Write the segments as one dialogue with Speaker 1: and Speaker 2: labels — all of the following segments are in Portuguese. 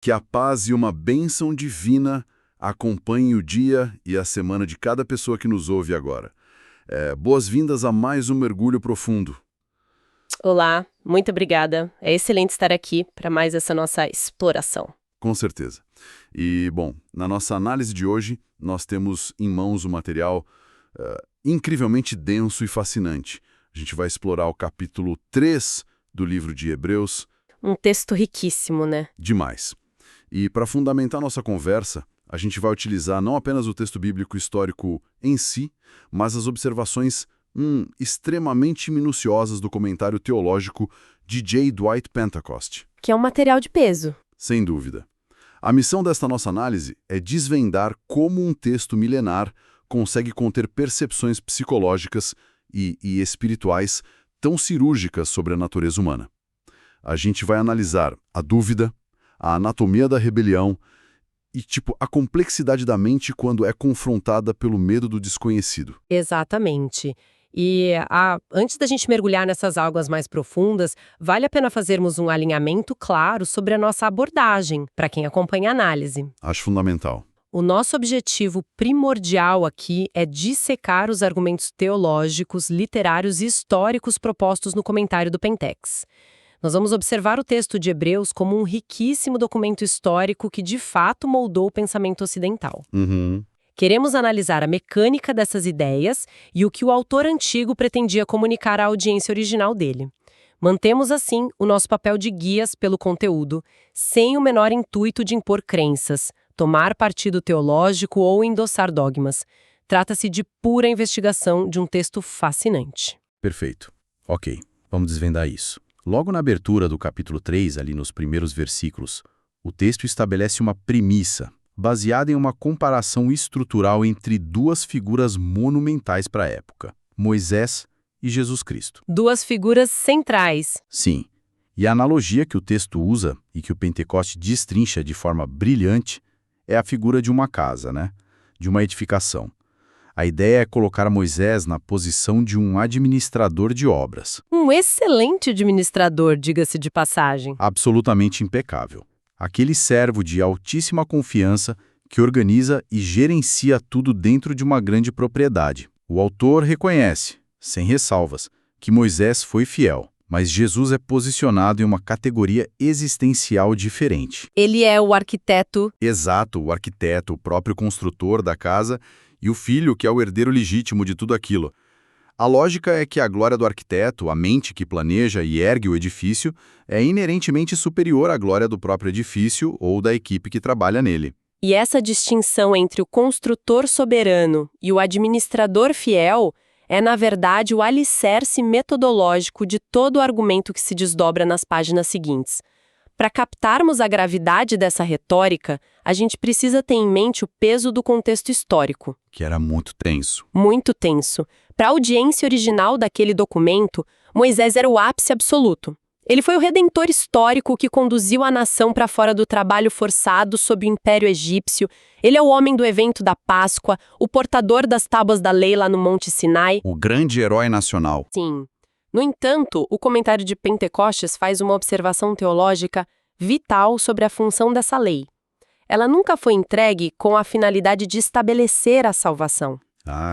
Speaker 1: Que a paz e uma bênção divina acompanhem o dia e a semana de cada pessoa que nos ouve agora. Boas-vindas a mais um mergulho profundo.
Speaker 2: Olá, muito obrigada. É excelente estar aqui para mais essa nossa exploração.
Speaker 1: Com certeza. E, bom, na nossa análise de hoje, nós temos em mãos um material incrivelmente denso e fascinante. A gente vai explorar o capítulo 3 do livro de Hebreus.
Speaker 2: Um texto riquíssimo, né?
Speaker 1: Demais. E para fundamentar nossa conversa, a gente vai utilizar não apenas o texto bíblico histórico em si, mas as observações extremamente minuciosas do comentário teológico de J. Dwight Pentecost.
Speaker 2: Que é um material de peso.
Speaker 1: Sem dúvida. A missão desta nossa análise é desvendar como um texto milenar consegue conter percepções psicológicas e espirituais tão cirúrgicas sobre a natureza humana. A gente vai analisar a dúvida, a anatomia da rebelião e, a complexidade da mente quando é confrontada pelo medo do desconhecido.
Speaker 2: Exatamente. E antes da gente mergulhar nessas águas mais profundas, vale a pena fazermos um alinhamento claro sobre a nossa abordagem, para quem acompanha a análise.
Speaker 1: Acho fundamental.
Speaker 2: O nosso objetivo primordial aqui é dissecar os argumentos teológicos, literários e históricos propostos no comentário do Pentex. Nós vamos observar o texto de Hebreus como um riquíssimo documento histórico que de fato moldou o pensamento ocidental. Queremos analisar a mecânica dessas ideias e o que o autor antigo pretendia comunicar à audiência original dele. Mantemos, assim, o nosso papel de guias pelo conteúdo, sem o menor intuito de impor crenças, tomar partido teológico ou endossar dogmas. Trata-se de pura investigação de um texto fascinante.
Speaker 3: Perfeito. Ok, vamos desvendar isso. Logo na abertura do capítulo 3, ali nos primeiros versículos, o texto estabelece uma premissa, baseada em uma comparação estrutural entre duas figuras monumentais para a época, Moisés e Jesus Cristo.
Speaker 2: Duas figuras centrais.
Speaker 3: Sim, e a analogia que o texto usa e que o Pentecoste destrincha de forma brilhante é a figura de uma casa, de uma edificação. A ideia é colocar Moisés na posição de um administrador de obras.
Speaker 2: Um excelente administrador, diga-se de passagem.
Speaker 3: Absolutamente impecável. Aquele servo de altíssima confiança que organiza e gerencia tudo dentro de uma grande propriedade. O autor reconhece, sem ressalvas, que Moisés foi fiel, mas Jesus é posicionado em uma categoria existencial diferente.
Speaker 2: Ele é o arquiteto.
Speaker 1: Exato, o arquiteto, o próprio construtor da casa e o filho que é o herdeiro legítimo de tudo aquilo. A lógica é que a glória do arquiteto, a mente que planeja e ergue o edifício, é inerentemente superior à glória do próprio edifício ou da equipe que trabalha nele.
Speaker 2: E essa distinção entre o construtor soberano e o administrador fiel é, na verdade, o alicerce metodológico de todo o argumento que se desdobra nas páginas seguintes. Para captarmos a gravidade dessa retórica, a gente precisa ter em mente o peso do contexto histórico.
Speaker 1: Que era muito tenso.
Speaker 2: Muito tenso. Para a audiência original daquele documento, Moisés era o ápice absoluto. Ele foi o redentor histórico que conduziu a nação para fora do trabalho forçado sob o Império Egípcio. Ele é o homem do evento da Páscoa, o portador das tábuas da lei lá no Monte Sinai.
Speaker 1: O grande herói nacional.
Speaker 2: Sim. No entanto, o comentário de Pentecostes faz uma observação teológica vital sobre a função dessa lei. Ela nunca foi entregue com a finalidade de estabelecer a salvação.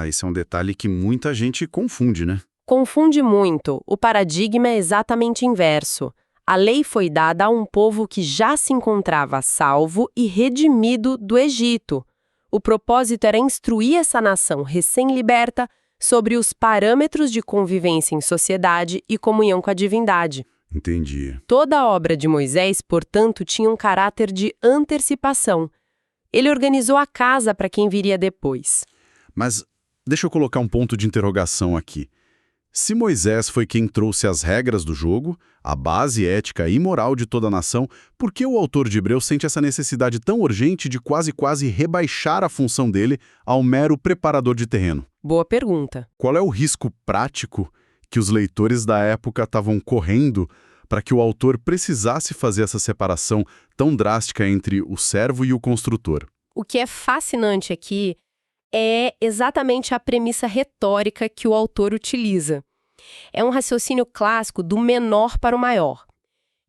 Speaker 1: Esse é um detalhe que muita gente confunde,
Speaker 2: Confunde muito. O paradigma é exatamente inverso. A lei foi dada a um povo que já se encontrava salvo e redimido do Egito. O propósito era instruir essa nação recém-liberta sobre os parâmetros de convivência em sociedade e comunhão com a divindade.
Speaker 1: Entendi.
Speaker 2: Toda a obra de Moisés, portanto, tinha um caráter de antecipação. Ele organizou a casa para quem viria depois.
Speaker 1: Mas deixa eu colocar um ponto de interrogação aqui. Se Moisés foi quem trouxe as regras do jogo, a base ética e moral de toda a nação, por que o autor de Hebreus sente essa necessidade tão urgente de quase rebaixar a função dele ao mero preparador de terreno?
Speaker 2: Boa pergunta.
Speaker 1: Qual é o risco prático que os leitores da época estavam correndo para que o autor precisasse fazer essa separação tão drástica entre o servo e o construtor?
Speaker 2: O que é fascinante aqui é exatamente a premissa retórica que o autor utiliza. É um raciocínio clássico do menor para o maior.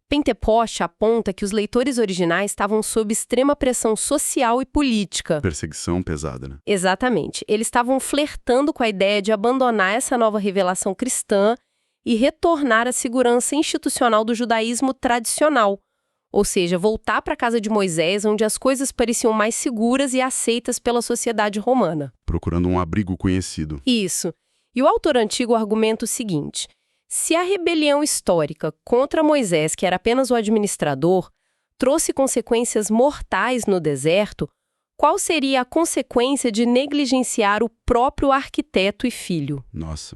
Speaker 2: Pentecoste aponta que os leitores originais estavam sob extrema pressão social e política.
Speaker 1: Perseguição pesada, né?
Speaker 2: Exatamente. Eles estavam flertando com a ideia de abandonar essa nova revelação cristã e retornar à segurança institucional do judaísmo tradicional. Ou seja, voltar para a casa de Moisés, onde as coisas pareciam mais seguras e aceitas pela sociedade romana.
Speaker 1: Procurando um abrigo conhecido.
Speaker 2: Isso. E o autor antigo argumenta o seguinte: se a rebelião histórica contra Moisés, que era apenas o administrador, trouxe consequências mortais no deserto, qual seria a consequência de negligenciar o próprio arquiteto e filho?
Speaker 1: Nossa,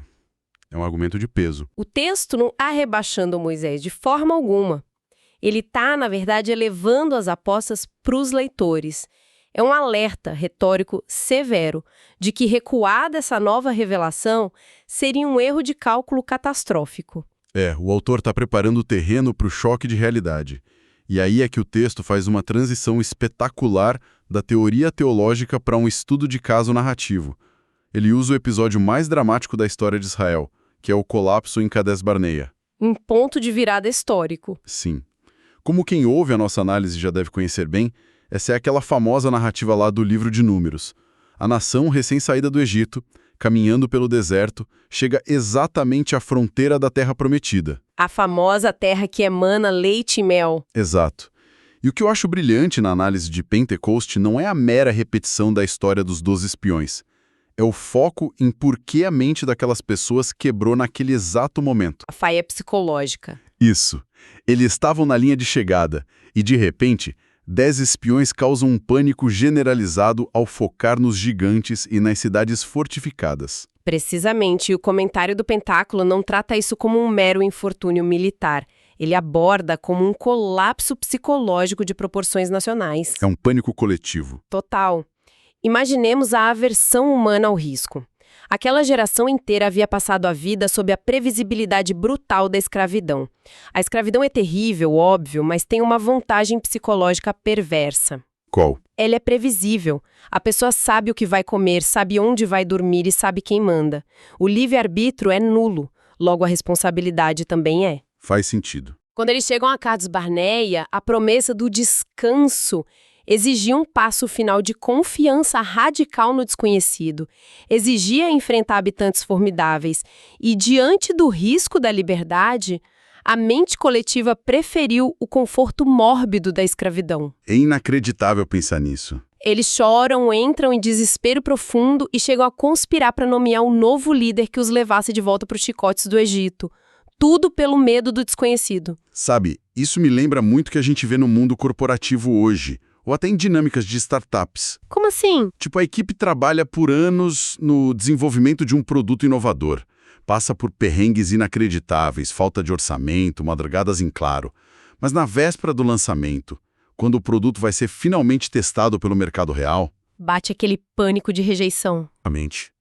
Speaker 1: é um argumento de peso.
Speaker 2: O texto não está rebaixando Moisés de forma alguma. Ele está, na verdade, elevando as apostas para os leitores. É um alerta retórico severo de que recuar dessa nova revelação seria um erro de cálculo catastrófico.
Speaker 1: O autor está preparando o terreno para o choque de realidade. E aí é que o texto faz uma transição espetacular da teoria teológica para um estudo de caso narrativo. Ele usa o episódio mais dramático da história de Israel, que é o colapso em Cades Barneia.
Speaker 2: Um ponto de virada histórico.
Speaker 1: Sim. Como quem ouve a nossa análise já deve conhecer bem, essa é aquela famosa narrativa lá do livro de Números. A nação recém-saída do Egito, caminhando pelo deserto, chega exatamente à fronteira da Terra Prometida.
Speaker 2: A famosa terra que emana leite e mel.
Speaker 1: Exato. E o que eu acho brilhante na análise de Pentecoste não é a mera repetição da história dos 12 espiões. É o foco em por que a mente daquelas pessoas quebrou naquele exato momento.
Speaker 2: A faia psicológica.
Speaker 1: Isso. Eles estavam na linha de chegada e, de repente, 10 espiões causam um pânico generalizado ao focar nos gigantes e nas cidades fortificadas.
Speaker 2: Precisamente, e o comentário do Pentáculo não trata isso como um mero infortúnio militar. Ele aborda como um colapso psicológico de proporções nacionais.
Speaker 1: É um pânico coletivo.
Speaker 2: Total. Imaginemos a aversão humana ao risco. Aquela geração inteira havia passado a vida sob a previsibilidade brutal da escravidão. A escravidão é terrível, óbvio, mas tem uma vantagem psicológica perversa.
Speaker 1: Qual?
Speaker 2: Ela é previsível. A pessoa sabe o que vai comer, sabe onde vai dormir e sabe quem manda. O livre-arbítrio é nulo, logo a responsabilidade também é.
Speaker 1: Faz sentido.
Speaker 2: Quando eles chegam a Cades Barneia, a promessa do descanso exigia um passo final de confiança radical no desconhecido, exigia enfrentar habitantes formidáveis e, diante do risco da liberdade, a mente coletiva preferiu o conforto mórbido da escravidão.
Speaker 1: É inacreditável pensar nisso.
Speaker 2: Eles choram, entram em desespero profundo e chegam a conspirar para nomear um novo líder que os levasse de volta para os chicotes do Egito. Tudo pelo medo do desconhecido.
Speaker 1: Sabe, isso me lembra muito o que a gente vê no mundo corporativo hoje, ou até em dinâmicas de startups.
Speaker 2: Como assim?
Speaker 1: Tipo, a equipe trabalha por anos no desenvolvimento de um produto inovador. Passa por perrengues inacreditáveis, falta de orçamento, madrugadas em claro. Mas na véspera do lançamento, quando o produto vai ser finalmente testado pelo mercado real...
Speaker 2: Bate aquele pânico de rejeição.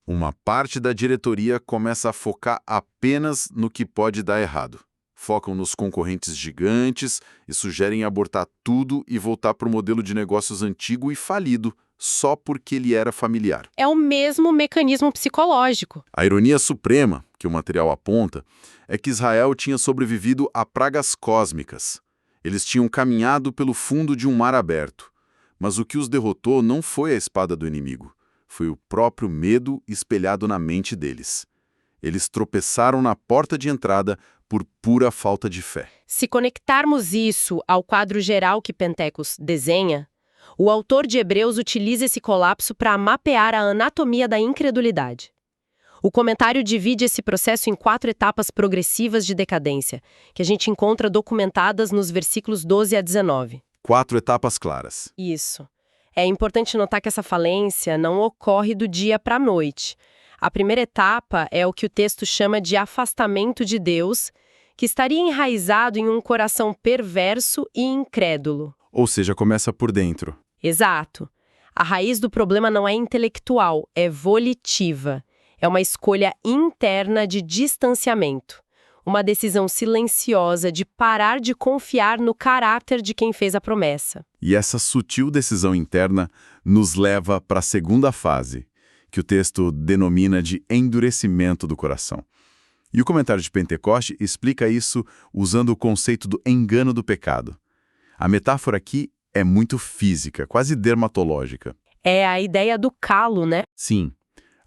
Speaker 1: Uma parte da diretoria começa a focar apenas no que pode dar errado. Focam nos concorrentes gigantes e sugerem abortar tudo e voltar para o modelo de negócios antigo e falido, só porque ele era familiar.
Speaker 2: É o mesmo mecanismo psicológico.
Speaker 1: A ironia suprema, que o material aponta, é que Israel tinha sobrevivido a pragas cósmicas. Eles tinham caminhado pelo fundo de um mar aberto. Mas o que os derrotou não foi a espada do inimigo. Foi o próprio medo espelhado na mente deles. Eles tropeçaram na porta de entrada por pura falta de fé.
Speaker 2: Se conectarmos isso ao quadro geral que Pentecos desenha, o autor de Hebreus utiliza esse colapso para mapear a anatomia da incredulidade. O comentário divide esse processo em 4 etapas progressivas de decadência, que a gente encontra documentadas nos versículos 12 a 19.
Speaker 1: 4 etapas claras.
Speaker 2: Isso. É importante notar que essa falência não ocorre do dia para a noite. A primeira etapa é o que o texto chama de afastamento de Deus, que estaria enraizado em um coração perverso e incrédulo.
Speaker 1: Ou seja, começa por dentro.
Speaker 2: Exato. A raiz do problema não é intelectual, é volitiva. É uma escolha interna de distanciamento. Uma decisão silenciosa de parar de confiar no caráter de quem fez a promessa.
Speaker 1: E essa sutil decisão interna nos leva para a segunda fase, que o texto denomina de endurecimento do coração.
Speaker 3: E o comentário de Pentecoste explica isso usando o conceito do engano do pecado. A metáfora aqui é muito física, quase dermatológica.
Speaker 2: É a ideia do calo, né?
Speaker 3: Sim,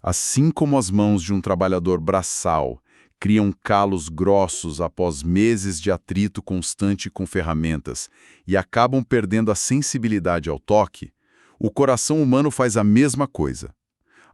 Speaker 3: assim como as mãos de um trabalhador braçal criam calos grossos após meses de atrito constante com ferramentas e acabam perdendo a sensibilidade ao toque, o coração humano faz a mesma coisa.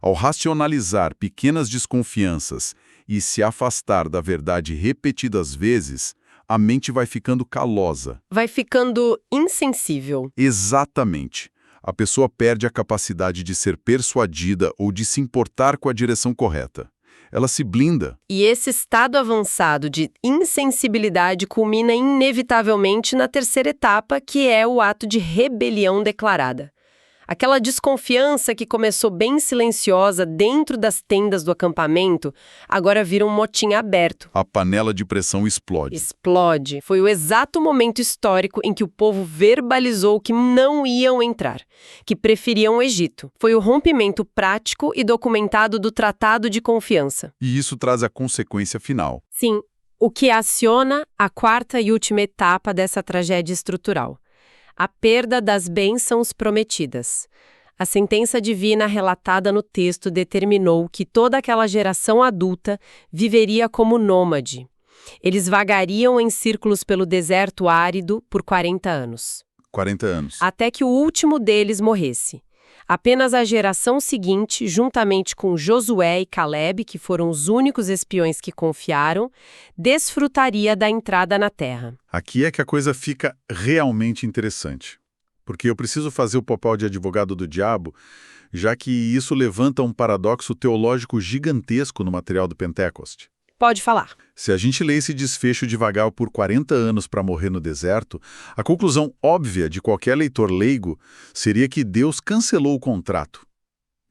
Speaker 3: Ao racionalizar pequenas desconfianças e se afastar da verdade repetidas vezes, a mente vai ficando calosa.
Speaker 2: Vai ficando insensível.
Speaker 3: Exatamente. A pessoa perde a capacidade de ser persuadida ou de se importar com a direção correta. Ela se blinda.
Speaker 2: E esse estado avançado de insensibilidade culmina inevitavelmente na terceira etapa, que é o ato de rebelião declarada. Aquela desconfiança que começou bem silenciosa dentro das tendas do acampamento, agora vira um motim aberto.
Speaker 3: A panela de pressão explode.
Speaker 2: Explode. Foi o exato momento histórico em que o povo verbalizou que não iam entrar, que preferiam o Egito. Foi o rompimento prático e documentado do Tratado de Confiança.
Speaker 3: E isso traz a consequência final.
Speaker 2: Sim, o que aciona a quarta e última etapa dessa tragédia estrutural. A perda das bênçãos prometidas. A sentença divina relatada no texto determinou que toda aquela geração adulta viveria como nômade. Eles vagariam em círculos pelo deserto árido por 40 anos.
Speaker 3: 40 anos.
Speaker 2: Até que o último deles morresse. Apenas a geração seguinte, juntamente com Josué e Caleb, que foram os únicos espiões que confiaram, desfrutaria da entrada na terra.
Speaker 3: Aqui é que a coisa fica realmente interessante. Porque eu preciso fazer o papel de advogado do diabo, já que isso levanta um paradoxo teológico gigantesco no material do Pentecoste.
Speaker 2: Pode falar.
Speaker 3: Se a gente lê esse desfecho devagar por 40 anos para morrer no deserto, a conclusão óbvia de qualquer leitor leigo seria que Deus cancelou o contrato.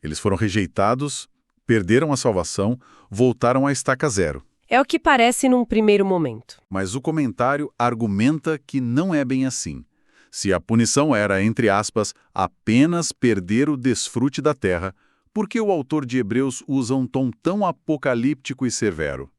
Speaker 3: Eles foram rejeitados, perderam a salvação, voltaram à estaca zero.
Speaker 2: É o que parece num primeiro momento.
Speaker 3: Mas o comentário argumenta que não é bem assim. Se a punição era, entre aspas, apenas perder o desfrute da terra, por que o autor de Hebreus usa um tom tão apocalíptico e severo?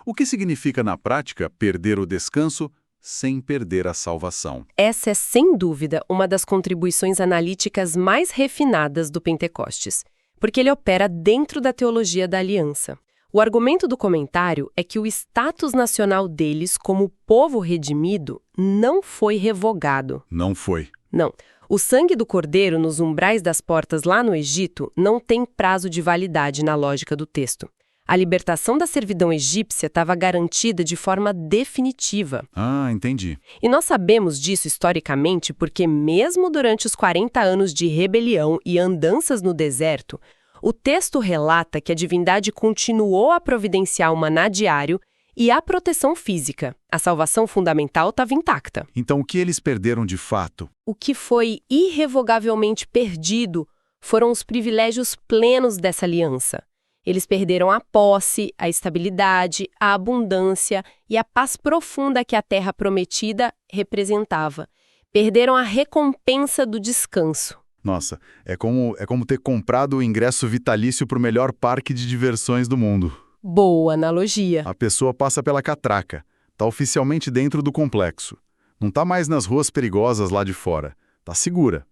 Speaker 3: O que significa, na prática, perder o descanso sem perder a salvação?
Speaker 2: Essa é, sem dúvida, uma das contribuições analíticas mais refinadas do Pentecostes, porque ele opera dentro da teologia da aliança. O argumento do comentário é que o status nacional deles como povo redimido não foi revogado.
Speaker 3: Não foi.
Speaker 2: Não. O sangue do cordeiro nos umbrais das portas lá no Egito não tem prazo de validade na lógica do texto. A libertação da servidão egípcia estava garantida de forma definitiva.
Speaker 3: Ah, entendi.
Speaker 2: E nós sabemos disso historicamente porque mesmo durante os 40 anos de rebelião e andanças no deserto, o texto relata que a divindade continuou a providenciar o maná diário e a proteção física. A salvação fundamental estava intacta.
Speaker 3: Então, o que eles perderam de fato?
Speaker 2: O que foi irrevogavelmente perdido foram os privilégios plenos dessa aliança. Eles perderam a posse, a estabilidade, a abundância e a paz profunda que a terra prometida representava. Perderam a recompensa do descanso.
Speaker 3: Nossa, é como ter comprado o ingresso vitalício para o melhor parque de diversões do mundo.
Speaker 2: Boa analogia.
Speaker 3: A pessoa passa pela catraca, está oficialmente dentro do complexo. Não está mais nas ruas perigosas lá de fora, está segura.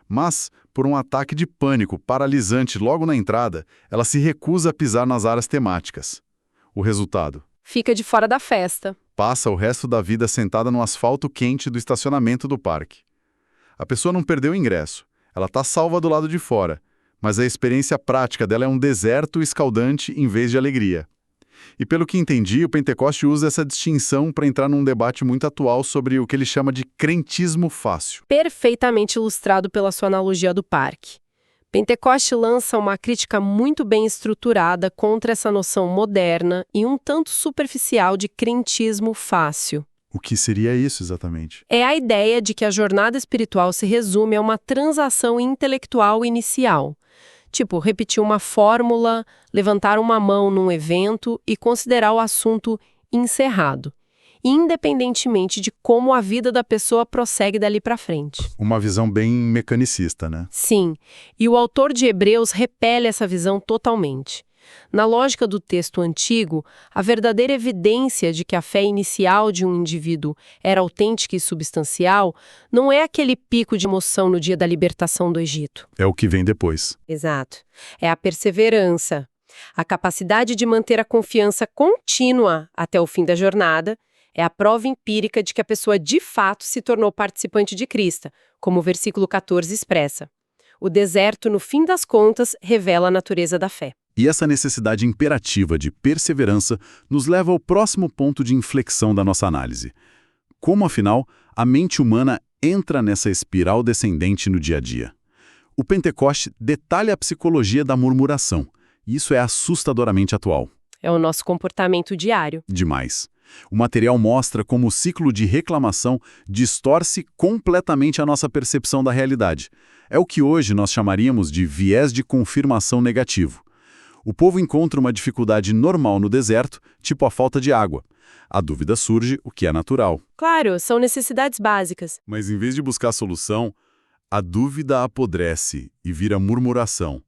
Speaker 3: Mas, por um ataque de pânico paralisante logo na entrada, ela se recusa a pisar nas áreas temáticas. O resultado?
Speaker 2: Fica de fora da festa.
Speaker 3: Passa o resto da vida sentada no asfalto quente do estacionamento do parque. A pessoa não perdeu o ingresso, ela está salva do lado de fora, mas a experiência prática dela é um deserto escaldante em vez de alegria. E pelo que entendi, o Pentecoste usa essa distinção para entrar num debate muito atual sobre o que ele chama de crentismo fácil.
Speaker 2: Perfeitamente ilustrado pela sua analogia do parque. Pentecoste lança uma crítica muito bem estruturada contra essa noção moderna e um tanto superficial de crentismo fácil.
Speaker 3: O que seria isso exatamente?
Speaker 2: É a ideia de que a jornada espiritual se resume a uma transação intelectual inicial. Tipo, repetir uma fórmula, levantar uma mão num evento e considerar o assunto encerrado, independentemente de como a vida da pessoa prossegue dali para frente.
Speaker 3: Uma visão bem mecanicista, né?
Speaker 2: Sim, e o autor de Hebreus repele essa visão totalmente. Na lógica do texto antigo, a verdadeira evidência de que a fé inicial de um indivíduo era autêntica e substancial não é aquele pico de emoção no dia da libertação do Egito.
Speaker 1: É o que vem depois.
Speaker 2: Exato. É a perseverança, a capacidade de manter a confiança contínua até o fim da jornada, é a prova empírica de que a pessoa de fato se tornou participante de Cristo, como o versículo 14 expressa. O deserto, no fim das contas, revela a natureza da fé.
Speaker 1: E essa necessidade imperativa de perseverança nos leva ao próximo ponto de inflexão da nossa análise. Como, afinal, a mente humana entra nessa espiral descendente no dia a dia? O Pentecoste detalha a psicologia da murmuração. E isso é assustadoramente atual.
Speaker 2: É o nosso comportamento diário.
Speaker 1: Demais. O material mostra como o ciclo de reclamação distorce completamente a nossa percepção da realidade. É o que hoje nós chamaríamos de viés de confirmação negativo. O povo encontra uma dificuldade normal no deserto, tipo a falta de água. A dúvida surge, o que é natural.
Speaker 2: Claro, são necessidades básicas.
Speaker 1: Mas em vez de buscar solução, a dúvida apodrece e vira murmuração.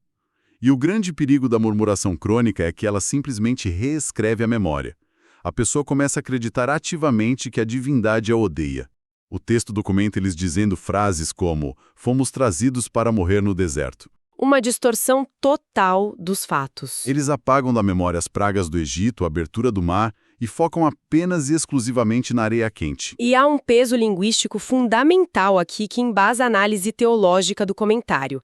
Speaker 1: E o grande perigo da murmuração crônica é que ela simplesmente reescreve a memória. A pessoa começa a acreditar ativamente que a divindade a odeia. O texto documenta eles dizendo frases como "fomos trazidos para morrer no deserto".
Speaker 2: Uma distorção total dos fatos.
Speaker 1: Eles apagam da memória as pragas do Egito, a abertura do mar, e focam apenas e exclusivamente na areia quente.
Speaker 2: E há um peso linguístico fundamental aqui que embasa a análise teológica do comentário.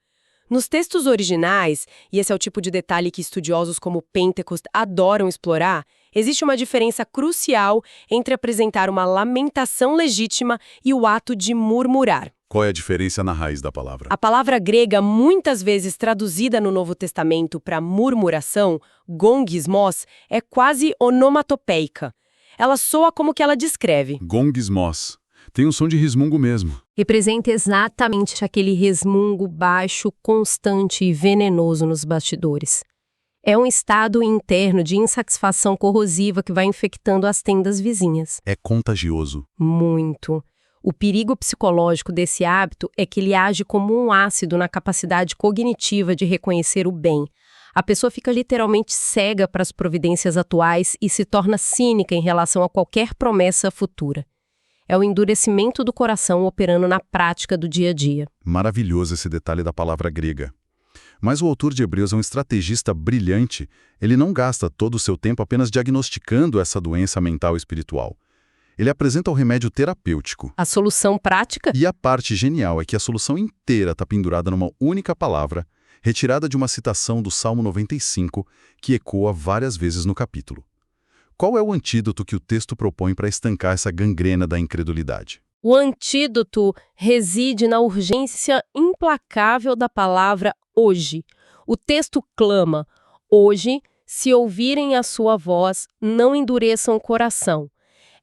Speaker 2: Nos textos originais, e esse é o tipo de detalhe que estudiosos como Pentecost adoram explorar, existe uma diferença crucial entre apresentar uma lamentação legítima e o ato de murmurar.
Speaker 1: Qual é a diferença na raiz da palavra?
Speaker 2: A palavra grega, muitas vezes traduzida no Novo Testamento para murmuração, gongismos, é quase onomatopeica. Ela soa como que ela descreve.
Speaker 1: Gongismos. Tem um som de resmungo mesmo.
Speaker 2: Representa exatamente aquele resmungo baixo, constante e venenoso nos bastidores. É um estado interno de insatisfação corrosiva que vai infectando as tendas vizinhas.
Speaker 1: É contagioso.
Speaker 2: Muito. O perigo psicológico desse hábito é que ele age como um ácido na capacidade cognitiva de reconhecer o bem. A pessoa fica literalmente cega para as providências atuais e se torna cínica em relação a qualquer promessa futura. É o endurecimento do coração operando na prática do dia a dia.
Speaker 1: Maravilhoso esse detalhe da palavra grega. Mas o autor de Hebreus é um estrategista brilhante. Ele não gasta todo o seu tempo apenas diagnosticando essa doença mental e espiritual. Ele apresenta o remédio terapêutico.
Speaker 2: A solução prática?
Speaker 1: E a parte genial é que a solução inteira está pendurada numa única palavra, retirada de uma citação do Salmo 95, que ecoa várias vezes no capítulo. Qual é o antídoto que o texto propõe para estancar essa gangrena da incredulidade?
Speaker 2: O antídoto reside na urgência implacável da palavra hoje. O texto clama: hoje, se ouvirem a sua voz, não endureçam o coração.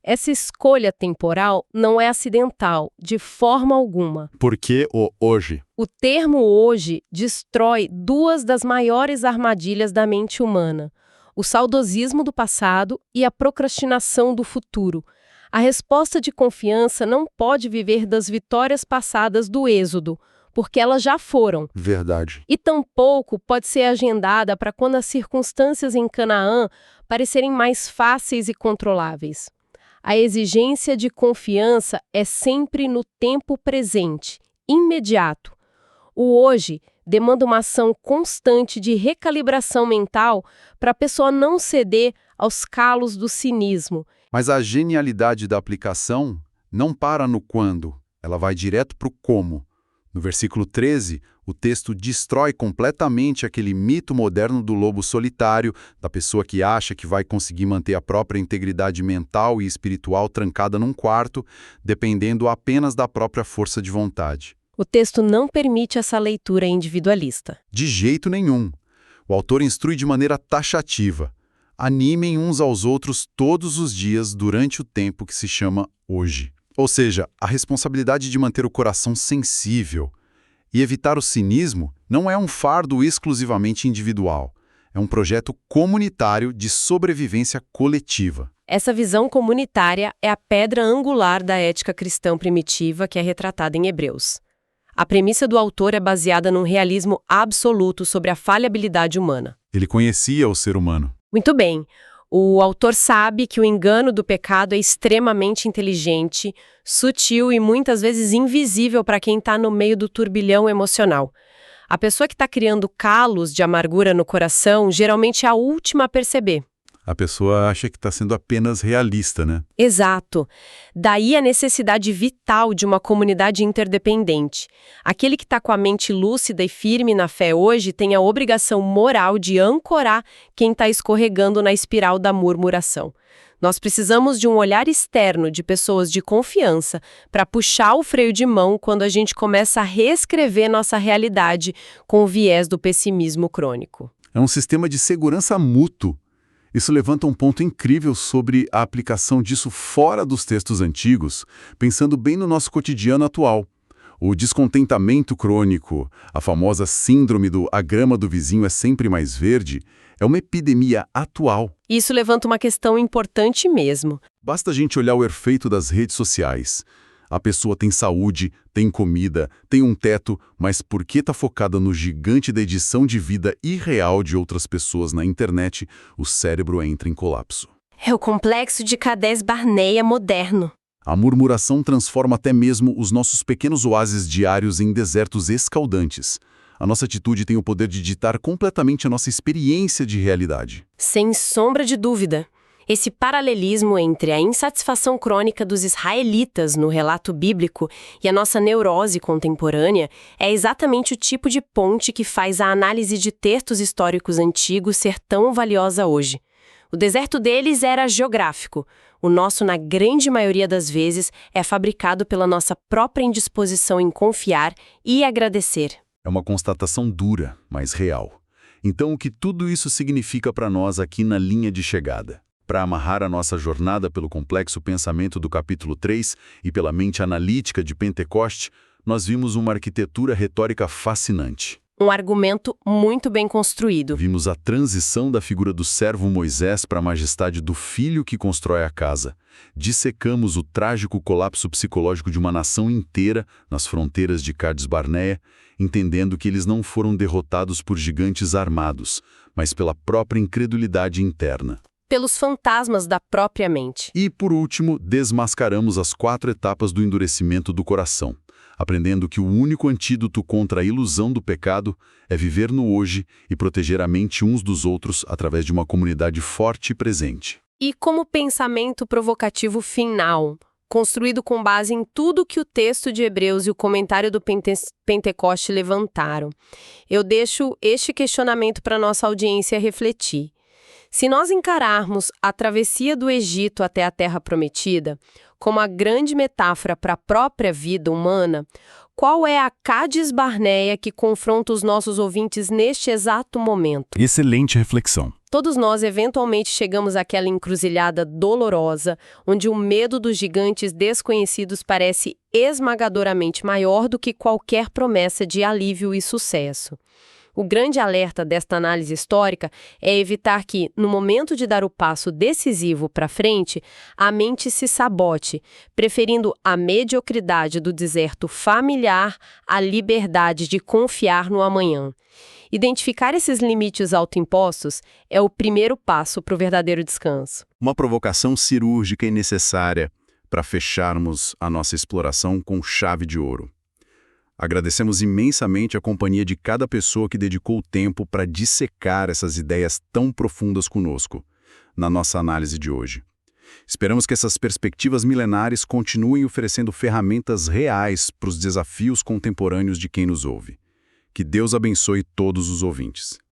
Speaker 2: Essa escolha temporal não é acidental, de forma alguma.
Speaker 1: Por que o hoje?
Speaker 2: O termo hoje destrói duas das maiores armadilhas da mente humana: o saudosismo do passado e a procrastinação do futuro. A resposta de confiança não pode viver das vitórias passadas do Êxodo, porque elas já foram.
Speaker 1: Verdade.
Speaker 2: E tampouco pode ser agendada para quando as circunstâncias em Canaã parecerem mais fáceis e controláveis. A exigência de confiança é sempre no tempo presente, imediato. O hoje demanda uma ação constante de recalibração mental para a pessoa não ceder aos calos do cinismo.
Speaker 1: Mas a genialidade da aplicação não para no quando, ela vai direto para o como. No versículo 13, o texto destrói completamente aquele mito moderno do lobo solitário, da pessoa que acha que vai conseguir manter a própria integridade mental e espiritual trancada num quarto, dependendo apenas da própria força de vontade.
Speaker 2: O texto não permite essa leitura individualista.
Speaker 1: De jeito nenhum. O autor instrui de maneira taxativa. Animem uns aos outros todos os dias durante o tempo que se chama hoje. Ou seja, a responsabilidade de manter o coração sensível e evitar o cinismo não é um fardo exclusivamente individual. É um projeto comunitário de sobrevivência coletiva.
Speaker 2: Essa visão comunitária é a pedra angular da ética cristã primitiva que é retratada em Hebreus. A premissa do autor é baseada num realismo absoluto sobre a falhabilidade humana.
Speaker 1: Ele conhecia o ser humano.
Speaker 2: Muito bem. O autor sabe que o engano do pecado é extremamente inteligente, sutil e muitas vezes invisível para quem está no meio do turbilhão emocional. A pessoa que está criando calos de amargura no coração geralmente é a última a perceber.
Speaker 1: A pessoa acha que está sendo apenas realista, né?
Speaker 2: Exato. Daí a necessidade vital de uma comunidade interdependente. Aquele que está com a mente lúcida e firme na fé hoje tem a obrigação moral de ancorar quem está escorregando na espiral da murmuração. Nós precisamos de um olhar externo de pessoas de confiança para puxar o freio de mão quando a gente começa a reescrever nossa realidade com o viés do pessimismo crônico.
Speaker 1: É um sistema de segurança mútuo. Isso levanta um ponto incrível sobre a aplicação disso fora dos textos antigos, pensando bem no nosso cotidiano atual. O descontentamento crônico, a famosa síndrome do "a grama do vizinho é sempre mais verde", é uma epidemia atual.
Speaker 2: Isso levanta uma questão importante mesmo.
Speaker 1: Basta a gente olhar o efeito das redes sociais. A pessoa tem saúde, tem comida, tem um teto, mas porque está focada no gigante da edição de vida irreal de outras pessoas na internet, o cérebro entra em colapso.
Speaker 2: É o complexo de Cades-Barneia moderno.
Speaker 1: A murmuração transforma até mesmo os nossos pequenos oásis diários em desertos escaldantes. A nossa atitude tem o poder de ditar completamente a nossa experiência de realidade.
Speaker 2: Sem sombra de dúvida. Esse paralelismo entre a insatisfação crônica dos israelitas no relato bíblico e a nossa neurose contemporânea é exatamente o tipo de ponte que faz a análise de textos históricos antigos ser tão valiosa hoje. O deserto deles era geográfico. O nosso, na grande maioria das vezes, é fabricado pela nossa própria indisposição em confiar e agradecer.
Speaker 1: É uma constatação dura, mas real. Então, o que tudo isso significa para nós aqui na linha de chegada? Para amarrar a nossa jornada pelo complexo pensamento do capítulo 3 e pela mente analítica de Pentecoste, nós vimos uma arquitetura retórica fascinante.
Speaker 2: Um argumento muito bem construído.
Speaker 1: Vimos a transição da figura do servo Moisés para a majestade do filho que constrói a casa. Dissecamos o trágico colapso psicológico de uma nação inteira nas fronteiras de Cades-Barneia, entendendo que eles não foram derrotados por gigantes armados, mas pela própria incredulidade interna.
Speaker 2: Pelos fantasmas da própria mente.
Speaker 1: E, por último, desmascaramos as 4 etapas do endurecimento do coração, aprendendo que o único antídoto contra a ilusão do pecado é viver no hoje e proteger a mente uns dos outros através de uma comunidade forte e presente.
Speaker 2: E como pensamento provocativo final, construído com base em tudo que o texto de Hebreus e o comentário do Pentecoste levantaram, eu deixo este questionamento para nossa audiência refletir. Se nós encararmos a travessia do Egito até a Terra Prometida como a grande metáfora para a própria vida humana, qual é a Cades-Barneia que confronta os nossos ouvintes neste exato momento?
Speaker 1: Excelente reflexão.
Speaker 2: Todos nós eventualmente chegamos àquela encruzilhada dolorosa, onde o medo dos gigantes desconhecidos parece esmagadoramente maior do que qualquer promessa de alívio e sucesso. O grande alerta desta análise histórica é evitar que, no momento de dar o passo decisivo para frente, a mente se sabote, preferindo a mediocridade do deserto familiar à liberdade de confiar no amanhã. Identificar esses limites autoimpostos é o primeiro passo para o verdadeiro descanso.
Speaker 1: Uma provocação cirúrgica e necessária para fecharmos a nossa exploração com chave de ouro. Agradecemos imensamente a companhia de cada pessoa que dedicou tempo para dissecar essas ideias tão profundas conosco, na nossa análise de hoje. Esperamos que essas perspectivas milenares continuem oferecendo ferramentas reais para os desafios contemporâneos de quem nos ouve. Que Deus abençoe todos os ouvintes.